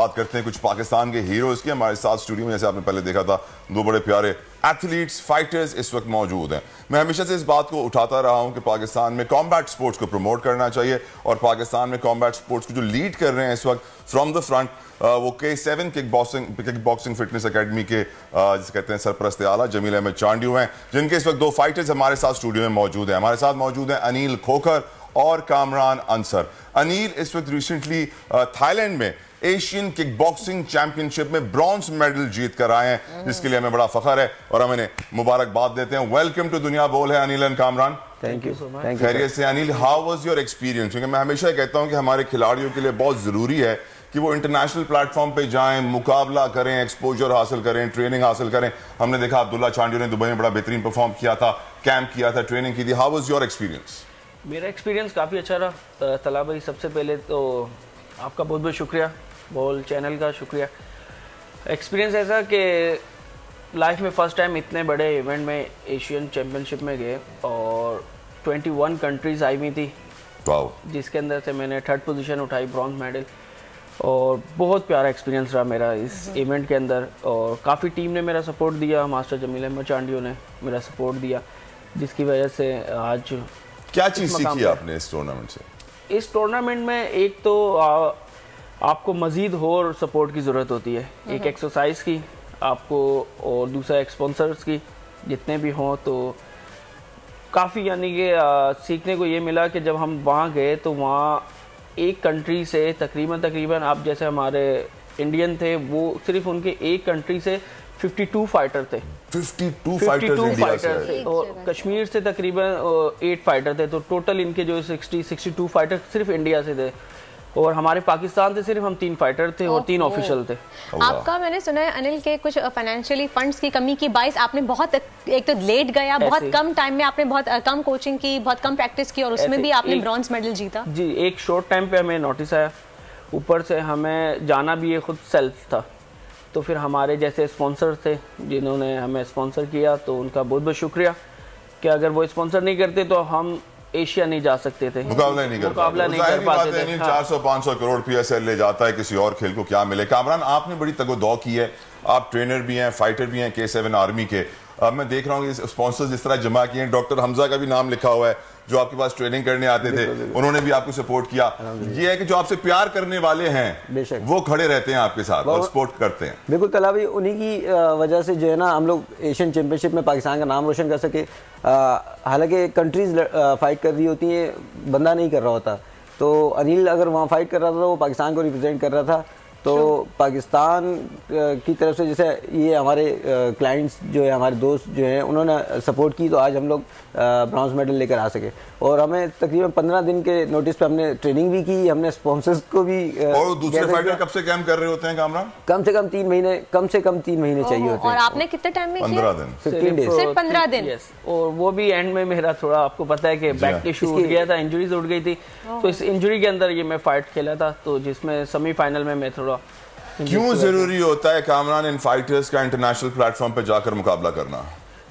बात करते हैं कुछ पाकिस्तान के हीरोज की। हमारे साथ स्टूडियो में जैसे आपने पहले देखा था दो बड़े प्यारे एथलीट्स, फाइटर्स इस वक्त मौजूद हैं। मैं हमेशा से इस बात को उठाता रहा हूं कि पाकिस्तान में कॉम्बैट स्पोर्ट्स को प्रमोट करना चाहिए और पाकिस्तान में कॉम्बैट स्पोर्ट्स को जो लीड कर रहे हैं इस वक्त फ्रॉम द फ्रंट वो K7 kick boxing fitness academy के जिसे कहते हैं सरपरस्त आला जमील अहमद चांडियो हैं, जिनके इस वक्त दो फाइटर्स हमारे साथ स्टूडियो में मौजूद हैं। हमारे साथ मौजूद हैं अनिल खोखर और कामरान अंसर। अनिल इस वक्त रिसेंटली थाईलैंड में एशियन किक बॉक्सिंग चैंपियनशिप में ब्रॉन्ज मेडल जीत कर आए हैं, जिसके लिए हमें बड़ा फख्र है और हम इन्हें मुबारकबाद देते हैं। वेलकम टू दुनिया बोल है Anil and Kamran. Thank you so much. खैरियत से Anil, how was your experience? क्योंकि मैं हमेशा कहता हूं कि हमारे खिलाड़ियों के लिए बहुत जरूरी है कि वो इंटरनेशनल प्लेटफॉर्म पे जाएं, मुकाबला करें, एक्सपोजर हासिल करें, ट्रेनिंग हासिल करें। हमने देखा अब्दुल्ला चांडियो ने दुबई में बड़ा बेहतरीन परफॉर्म किया था, कैंप किया था, ट्रेनिंग की थी। How was your experience? मेरा एक्सपीरियंस काफ़ी अच्छा रहा तला भाई। सबसे पहले तो आपका बहुत बहुत शुक्रिया, बॉल चैनल का शुक्रिया। एक्सपीरियंस ऐसा कि लाइफ में फ़र्स्ट टाइम इतने बड़े इवेंट में एशियन चैम्पियनशिप में गए और 21 कंट्रीज़ आई हुई थी, जिसके अंदर से मैंने 3rd पोजीशन उठाई, ब्रॉन्ज मेडल। और बहुत प्यारा एक्सपीरियंस रहा मेरा इस इवेंट के अंदर और काफ़ी टीम ने मेरा सपोर्ट दिया, मास्टर जमील अहमद चांडियो ने मेरा सपोर्ट दिया, जिसकी वजह से आज क्या चीज़ सीखी आपने इस टूर्नामेंट से? इस टूर्नामेंट में एक तो आपको मज़ीद और सपोर्ट की ज़रूरत होती है, एक एक्सरसाइज की आपको और दूसरा स्पॉन्सर्स की जितने भी हों। तो काफ़ी यानी कि सीखने को ये मिला कि जब हम वहाँ गए तो वहाँ एक कंट्री से तकरीबन आप जैसे हमारे इंडियन थे, वो सिर्फ उनके एक कंट्री से 52 फाइटर थे। 52 फाइटर थे और कश्मीर से तकरीबन 8 फाइटर थे। तो टोटल इनके जो 62 फाइटर सिर्फ इंडिया से थे और हमारे पाकिस्तान से सिर्फ हम 3 फाइटर थे और 3 ऑफिशियल थे। आपका मैंने सुना है अनिल के कुछ फाइनेंशियली फंड्स की कमी की बाइस आपने बहुत एक तो लेट गया, बहुत कम टाइम में आपने बहुत कम कोचिंग की, बहुत कम प्रैक्टिस की और उसमें भी आपने ब्रॉन्ज मेडल जीता। जी, एक शॉर्ट टाइम पे हमें नोटिस आया, ऊपर से हमें जाना भी ये खुद सेल्फ था। तो फिर हमारे जैसे स्पॉन्सर थे जिन्होंने हमें स्पॉन्सर किया, तो उनका बहुत बहुत शुक्रिया कि अगर वो स्पॉन्सर नहीं करते तो हम एशिया नहीं जा सकते थे, मुकाबला नहीं कर पाते थे। 400-500 करोड़ PSL ले जाता है, किसी और खेल को क्या मिले। कामरान, आपने बड़ी तगोदौ की है, आप ट्रेनर भी हैं, फाइटर भी हैं K7 आर्मी के। अब मैं देख रहा हूँ कि स्पॉन्सर्स इस तरह जमा किए हैं, डॉक्टर हमजा का भी नाम लिखा हुआ है जो आपके पास ट्रेनिंग करने आते थे, उन्होंने भी आपको सपोर्ट किया। ये है कि जो आपसे प्यार करने वाले हैं वो खड़े रहते हैं आपके साथ और सपोर्ट करते हैं। बिल्कुल तला भाई, उन्हीं की वजह से जो है ना हम लोग एशियन चैंपियनशिप में पाकिस्तान का नाम रोशन कर सके। हालांकि कंट्रीज फाइट कर रही होती हैं, बंदा नहीं कर रहा होता। तो अनिल अगर वहाँ फाइट कर रहा था तो वो पाकिस्तान को रिप्रेजेंट कर रहा था। तो पाकिस्तान की तरफ से जैसे ये हमारे क्लाइंट्स जो है, हमारे दोस्त जो हैं, उन्होंने सपोर्ट की, तो आज हम लोग ब्रॉन्ज मेडल लेकर आ सके। और हमें तकरीबन 15 दिन के नोटिस पे हमने ट्रेनिंग भी की, हमने स्पॉन्सर्स को भी। और दूसरे फाइटर कब से कैंप कर रहे होते हैं कामरान? कम से कम 3 महीने चाहिए होते हैं। और आपने कितने टाइम में 15 दिन, 15 डेज, सिर्फ 15 दिन। और वो भी एंड में मेरा थोड़ा आपको पता है कि बैक इशू उठ गया था, इंजरीज उठ गई थी। तो इस इंजरी के अंदर ये मैं फाइट खेला था, तो जिसमें सेमीफाइनल में मैं थोड़ा। क्यों जरूरी होता है कामरान इन फाइटर्स का इंटरनेशनल प्लेटफॉर्म पे जाकर मुकाबला करना?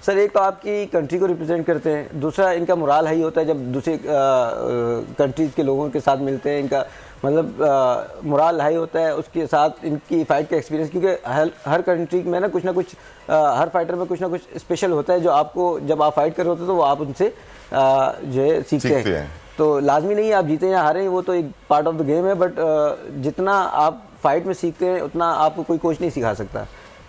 सर, एक तो आपकी कंट्री को रिप्रेजेंट करते हैं, दूसरा इनका मोराल हाई होता है जब दूसरे कंट्रीज के लोगों के साथ मिलते हैं। इनका मतलब मोराल हाई होता है, उसके साथ इनकी फाइट का एक्सपीरियंस, क्योंकि हर कंट्री में ना कुछ हर फाइटर में कुछ ना कुछ स्पेशल होता है जो आपको जब आप फाइट कर रहे होते हैं तो वो आप उनसे जो है सीखते हैं। तो लाजमी नहीं है आप जीते या हारें, वो तो एक पार्ट ऑफ द गेम है। बट जितना आप फाइट में सीखते हैं उतना आपको कोई कोच नहीं सिखा सकता।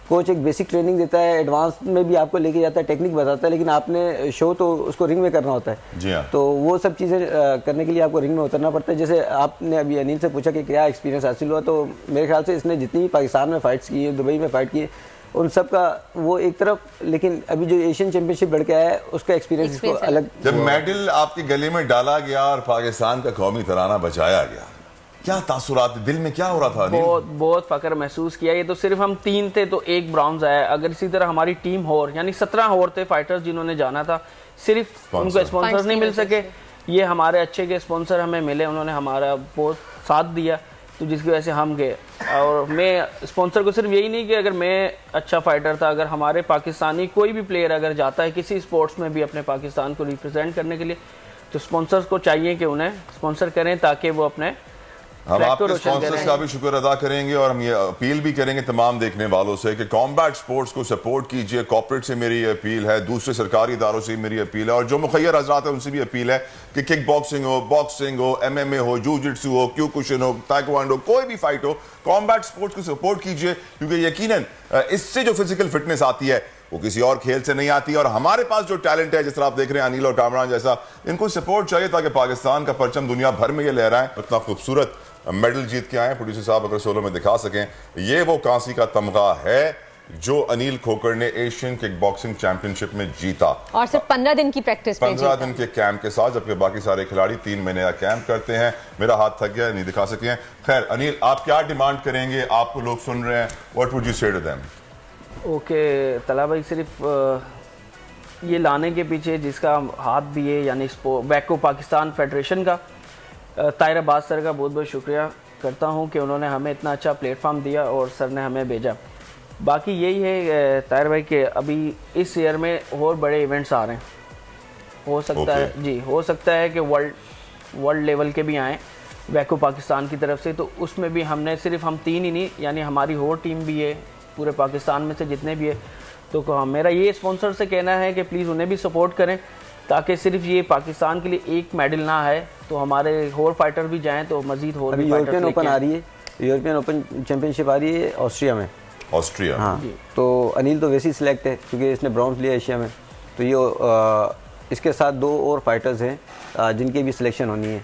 कोच एक बेसिक ट्रेनिंग देता है, एडवांस में भी आपको लेके जाता है, टेक्निक बताता है, लेकिन आपने शो तो उसको रिंग में करना होता है। जी हाँ। तो वो सब चीज़ें करने के लिए आपको रिंग में उतरना पड़ता है। जैसे आपने अभी अनिल से पूछा कि क्या एक्सपीरियंस हासिल हुआ, तो मेरे ख्याल से इसने जितनी भी पाकिस्तान में फाइट्स की है, दुबई में फाइट की है, उन सब का वो एक तरफ, लेकिन अभी जो एशियन चैंपियनशिप लड़के आया है उसका एक्सपीरियंस इसको अलग। जब मेडल आपके गले में डाला गया और पाकिस्तान का कौमी तराना बजाया गया, क्या तासुरात, दिल में क्या हो रहा था? बहुत फख्र महसूस किया। ये तो सिर्फ हम 3 थे तो 1 ब्रॉन्ज आया। अगर इसी तरह हमारी टीम और यानी 17 और थे फाइटर्स जिन्होंने जाना था, सिर्फ उनको स्पॉन्सर नहीं मिल सके। ये हमारे अच्छे के स्पॉन्सर हमें मिले, उन्होंने हमारा बहुत साथ दिया, तो जिसकी वजह से हम गए। और मैं स्पॉन्सर को सिर्फ यही नहीं कि अगर मैं अच्छा फाइटर था, अगर हमारे पाकिस्तानी कोई भी प्लेयर अगर जाता है किसी स्पोर्ट्स में भी अपने पाकिस्तान को रिप्रेजेंट करने के लिए, तो स्पॉन्सर्स को चाहिए कि उन्हें स्पॉन्सर करें ताकि वो अपने हम फ्लैग को आपके रोशन स्पॉन्सर्स करें। का भी शुक्र अदा करेंगे और हम ये अपील भी करेंगे तमाम देखने वालों से कि कॉम्बैट स्पोर्ट्स को सपोर्ट कीजिए। कॉर्पोरेट से मेरी ये अपील है, दूसरे सरकारी इदारों से मेरी अपील है और जो मुखैर हजरात है उनसे भी अपील है कि किक बॉक्सिंग हो, बॉक्सिंग हो, MMA हो, जूजिट्सू हो, क्यूकुशन हो, ताइक्वांडो, कोई भी फाइट हो, कॉम्बैट स्पोर्ट्स को सपोर्ट कीजिए क्योंकि यकीनन इससे जो फिजिकल फिटनेस आती है वो किसी और खेल से नहीं आती। और हमारे पास जो टैलेंट है, जिस तरह आप देख रहे हैं अनिल और कामरान जैसा, इनको सपोर्ट चाहिए ताकि पाकिस्तान का परचम दुनिया भर में ये लहराए। इतना खूबसूरत मेडल जीत के आए। प्रोड्यूसर साहब अगर सोलो में दिखा सकें, ये वो कांसी का तमगा है जो अनिल खोकर ने एशियन किक बॉक्सिंग चैंपियनशिप में जीता और सिर्फ 15 दिन की प्रैक्टिस पे 15 दिन के कैंप के साथ, जबकि बाकी सारे खिलाड़ी 3 महीने का कैंप करते हैं। मेरा हाथ थक गया, नहीं दिखा सके हैं। खैर अनिल, आप क्या डिमांड करेंगे? आपको लोग सुन रहे हैं, व्हाट वुड यू से टू देम? ओके तला भाई, सिर्फ ये लाने के पीछे जिसका हाथ भी है, यानी वैको पाकिस्तान फेडरेशन का, ताहिर अब्बास सर का बहुत बहुत शुक्रिया करता हूँ कि उन्होंने हमें इतना अच्छा प्लेटफॉर्म दिया और सर ने हमें भेजा। बाकी यही है ताहिर भाई कि अभी इस ईयर में और बड़े इवेंट्स आ रहे हैं, हो सकता है जी, हो सकता है कि वर्ल्ड लेवल के भी आएँ वैको पाकिस्तान की तरफ से। तो उसमें भी हम 3 ही नहीं, यानी हमारी और टीम भी है पूरे पाकिस्तान में से जितने भी है। तो मेरा ये स्पॉन्सर से कहना है कि प्लीज़ उन्हें भी सपोर्ट करें ताकि सिर्फ ये पाकिस्तान के लिए एक मेडल ना है, तो हमारे और फाइटर भी जाएं तो मजीद और अभी भी यूरोपियन फाइटर्स ओपन आ रही है, यूरोपियन ओपन चैंपियनशिप आ रही है ऑस्ट्रिया में। ऑस्ट्रिया? हाँ, तो अनिल तो वैसे ही सिलेक्ट है क्योंकि इसने ब्रॉन्ज लिया एशिया में। तो ये इसके साथ 2 और फाइटर्स हैं जिनकी भी सिलेक्शन होनी है।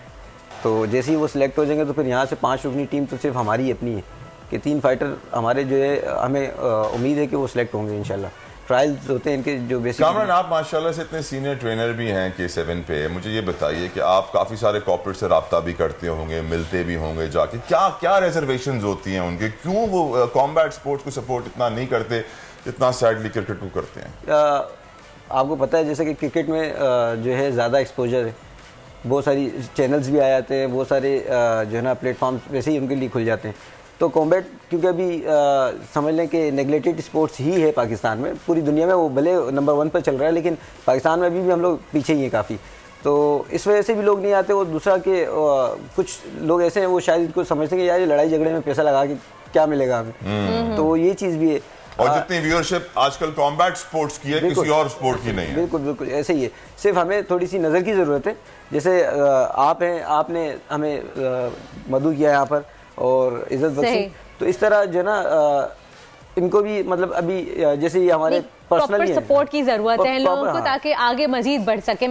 तो जैसे ही वो सिलेक्ट हो जाएंगे तो फिर यहाँ से 5 रुकनी टीम तो सिर्फ हमारी अपनी है कि 3 फाइटर हमारे जो है, हमें उम्मीद है कि वो सिलेक्ट होंगे इंशाल्लाह। ट्रायल्स होते हैं इनके जो बेसिक। कामरान, आप माशाल्लाह से इतने सीनियर ट्रेनर भी हैं K7 पे, मुझे ये बताइए कि आप काफ़ी सारे कॉर्पोरेट से रब्ता भी करते होंगे, मिलते भी होंगे जाके, क्या क्या रिजर्वेशंस होती हैं उनके? क्यों वो कॉम्बैट स्पोर्ट्स को सपोर्ट इतना नहीं करते जितना सैडली क्रिकेट को करते हैं? आपको पता है जैसे कि क्रिकेट में जो है ज़्यादा एक्सपोजर है, बहुत सारी चैनल्स भी आ जाते हैं, बहुत सारे जो है ना प्लेटफॉर्म्स वैसे ही उनके लिए खुल जाते हैं। तो कॉम्बैट क्योंकि अभी समझ लें कि नेगलेक्टेड स्पोर्ट्स ही है पाकिस्तान में, पूरी दुनिया में वो भले नंबर 1 पर चल रहा है लेकिन पाकिस्तान में अभी भी हम लोग पीछे ही हैं काफ़ी। तो इस वजह से भी लोग नहीं आते। वो दूसरा कि कुछ लोग ऐसे हैं वो शायद इनको समझते हैं कि यार ये लड़ाई झगड़े में पैसा लगा के क्या मिलेगा हमें, तो ये चीज़ भी है। और जितनी व्यूअरशिप आजकल कॉम्बैट स्पोर्ट्स की है, किसी और स्पोर्ट की नहीं है। बिल्कुल बिल्कुल ऐसे ही है। सिर्फ हमें थोड़ी सी नज़र की ज़रूरत है। जैसे आप हैं, आपने हमें मदू किया यहाँ पर और इज्जत बख्शी, तो इस तरह जो है ना इनको भी मतलब अभी जैसे ये हमारे पर्सनल सपोर्ट की जरूरत है इन लोगों को ताकि आगे मजीद बढ़ सके।